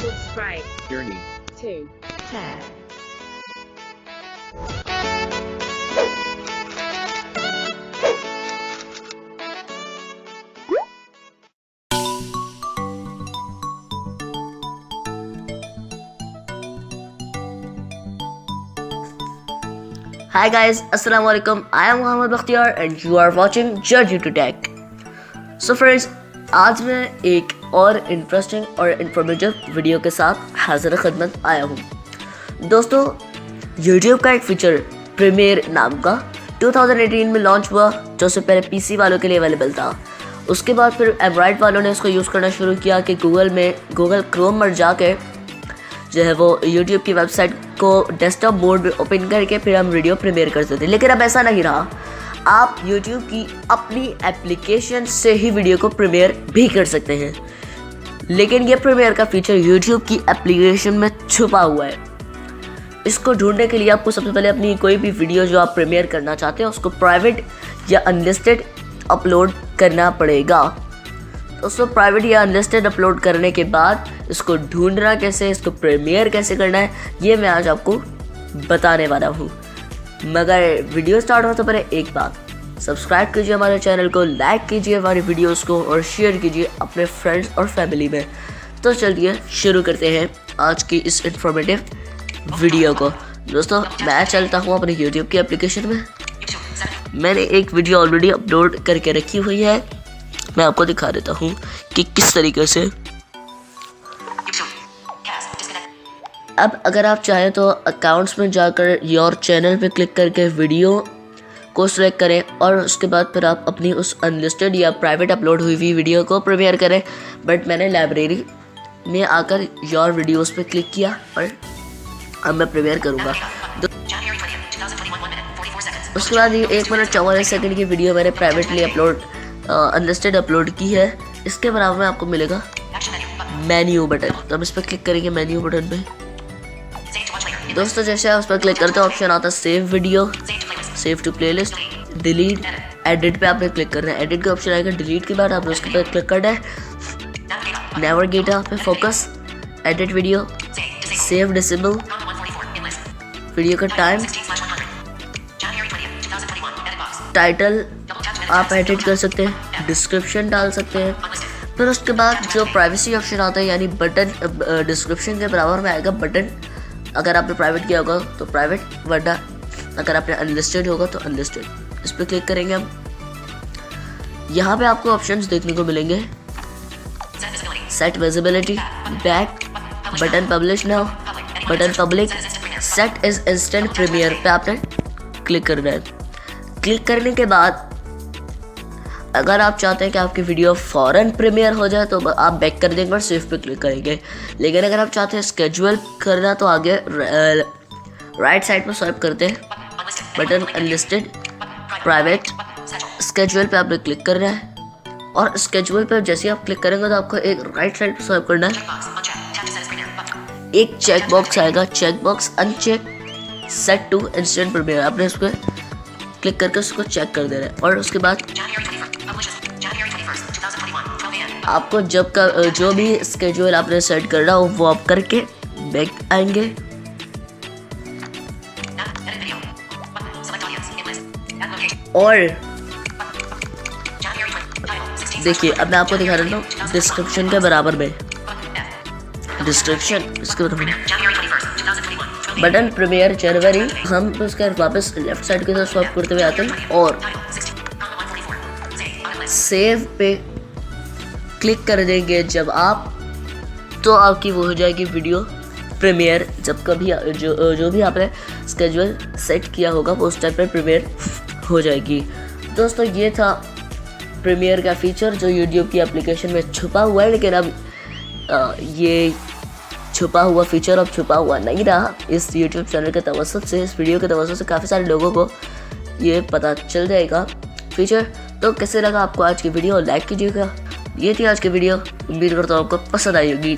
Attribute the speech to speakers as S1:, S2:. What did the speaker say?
S1: subscribe,
S2: journey,
S1: to share.
S3: Hi guys, assalam alaikum. I am Muhammad Bakhtiyar and you are watching Judge to Tech. So friends, आज मैं एक और interesting और informative video के साथ हाजिर खिदमत आया हूँ। दोस्तों, YouTube का एक फीचर प्रीमियर नाम का 2018 में लॉन्च हुआ, जो उससे पहले PC वालों के लिए अवेलेबल था। उसके बाद फिर एंड्रॉयड वालों ने इसको यूज़ करना शुरू किया कि गूगल क्रोम में जाके जो है वो YouTube की वेबसाइट को डेस्कटॉप मोड में ओपन करके फिर हम वीडियो प्रीमियर करते थे। लेकिन अब ऐसा नहीं रहा, आप YouTube की अपनी एप्लीकेशन से ही वीडियो को प्रीमियर भी कर सकते हैं। लेकिन ये प्रीमियर का फीचर YouTube की एप्लीकेशन में छुपा हुआ है। इसको ढूंढने के लिए आपको सबसे पहले अपनी कोई भी वीडियो जो आप प्रीमियर करना चाहते हैं उसको प्राइवेट या अनलिस्टेड अपलोड करना पड़ेगा। दोस्तों, प्राइवेट या अनलिस्टेड अपलोड करने के बाद इसको ढूंढना कैसे, इसको प्रीमियर कैसे करना है, ये मैं आज आपको बताने वाला हूँ। मगर वीडियो स्टार्ट हो तो पहले एक बात, सब्सक्राइब कीजिए हमारे चैनल को, लाइक कीजिए हमारी वीडियोस को और शेयर कीजिए अपने फ्रेंड्स और फैमिली में। तो चलिए शुरू करते हैं आज की इस इंफॉर्मेटिव वीडियो को। दोस्तों, मैं चलता हूँ अपने यूट्यूब की एप्लीकेशन में। मैंने एक वीडियो ऑलरेडी अपलोड करके रखी हुई है, मैं आपको दिखा देता हूँ कि किस तरीके से। अब अगर आप चाहें तो अकाउंट्स में जाकर योर चैनल पे क्लिक करके वीडियो को सिलेक्ट करें और उसके बाद फिर आप अपनी उस अनलिस्टेड या प्राइवेट अपलोड हुई हुई वीडियो को प्रीमियर करें। बट मैंने लाइब्रेरी में आकर योर वीडियोस पे क्लिक किया और अब मैं प्रीमियर करूँगा। उसके बाद ये 1 मिनट 44 सेकंड की वीडियो मैंने प्राइवेटली अनलिस्टेड अपलोड की है। इसके बराबर में आपको मिलेगा मेन्यू बटन, तो हम इस पर क्लिक करेंगे मेन्यू बटन पे। दोस्तों, जैसे आप उस पर क्लिक करते हो ऑप्शन आता है save video, save to playlist, delete, edit पे आपने क्लिक करना है। एडिट का ऑप्शन आएगा, डिलीट के बाद आपने उसके पर क्लिक करना है। नेविगेटर पे focus, edit video, save disable, video का टाइम, टाइटल आप एडिट कर सकते हैं, डिस्क्रिप्शन डाल सकते हैं। फिर उसके बाद जो प्राइवेसी ऑप्शन आता है, यानी बटन डिस्क्रिप्शन के बराबर में आएगा बटन। अगर आपने प्राइवेट किया होगा तो प्राइवेट, वरना अगर आपने अनलिस्टेड होगा तो अनलिस्टेड। इस पर क्लिक करेंगे हम। यहाँ पे आपको ऑप्शंस देखने को मिलेंगे, set visibility, back, button publish now, button public, set is instant premiere पे आपने क्लिक करना है। क्लिक करने के बाद अगर आप चाहते हैं कि आपकी वीडियो फ़ौरन प्रीमियर हो जाए तो आप बैक कर देंगे और सेव पे क्लिक करेंगे। लेकिन अगर आप चाहते हैं स्केड्यूल करना तो आगे राइट साइड पर स्वाइप करते हैं, बटन अनलिस्टेड, प्राइवेट, स्केड्यूल पे आपने क्लिक करना है। और स्केड्यूल पे जैसे आप क्लिक करेंगे तो आपको एक राइट साइड पर स्वाइप करना है। एक चेक बॉक्स आएगा, check box uncheck, set to instant premiere, आपने उस पर क्लिक करके उसको चेक कर देना है। और उसके बाद आपको जो भी स्केड्यूल आपने सेट करना हो वो आप करके बैक आएंगे। और देखिए, अब मैं आपको दिखा देता हूँ डिस्क्रिप्शन के बराबर में, डिस्क्रिप्शन इसके बटन प्रीमियर जनवरी। हम उसका वापस लेफ्ट साइड की तरफ स्वाइप करते हुए आते हैं और सेव पे क्लिक कर देंगे जब आप, तो आपकी वो हो जाएगी वीडियो प्रीमियर। जब कभी जो भी आपने स्केड्यूल सेट किया होगा वो उस टाइम पर प्रीमियर हो जाएगी। दोस्तों, ये था प्रीमियर का फीचर जो YouTube की एप्लीकेशन में छुपा हुआ है। लेकिन अब ये छुपा हुआ फीचर अब छुपा हुआ नहीं रहा। इस YouTube चैनल के तवज्जुह से, इस वीडियो के तवज्जुह से काफ़ी सारे लोगों को ये पता चल जाएगा फीचर। तो कैसे लगा आपको आज की वीडियो, लाइक कीजिएगा। ये थी आज की वीडियो, उम्मीद करता हूँ आपको पसंद आई होगी।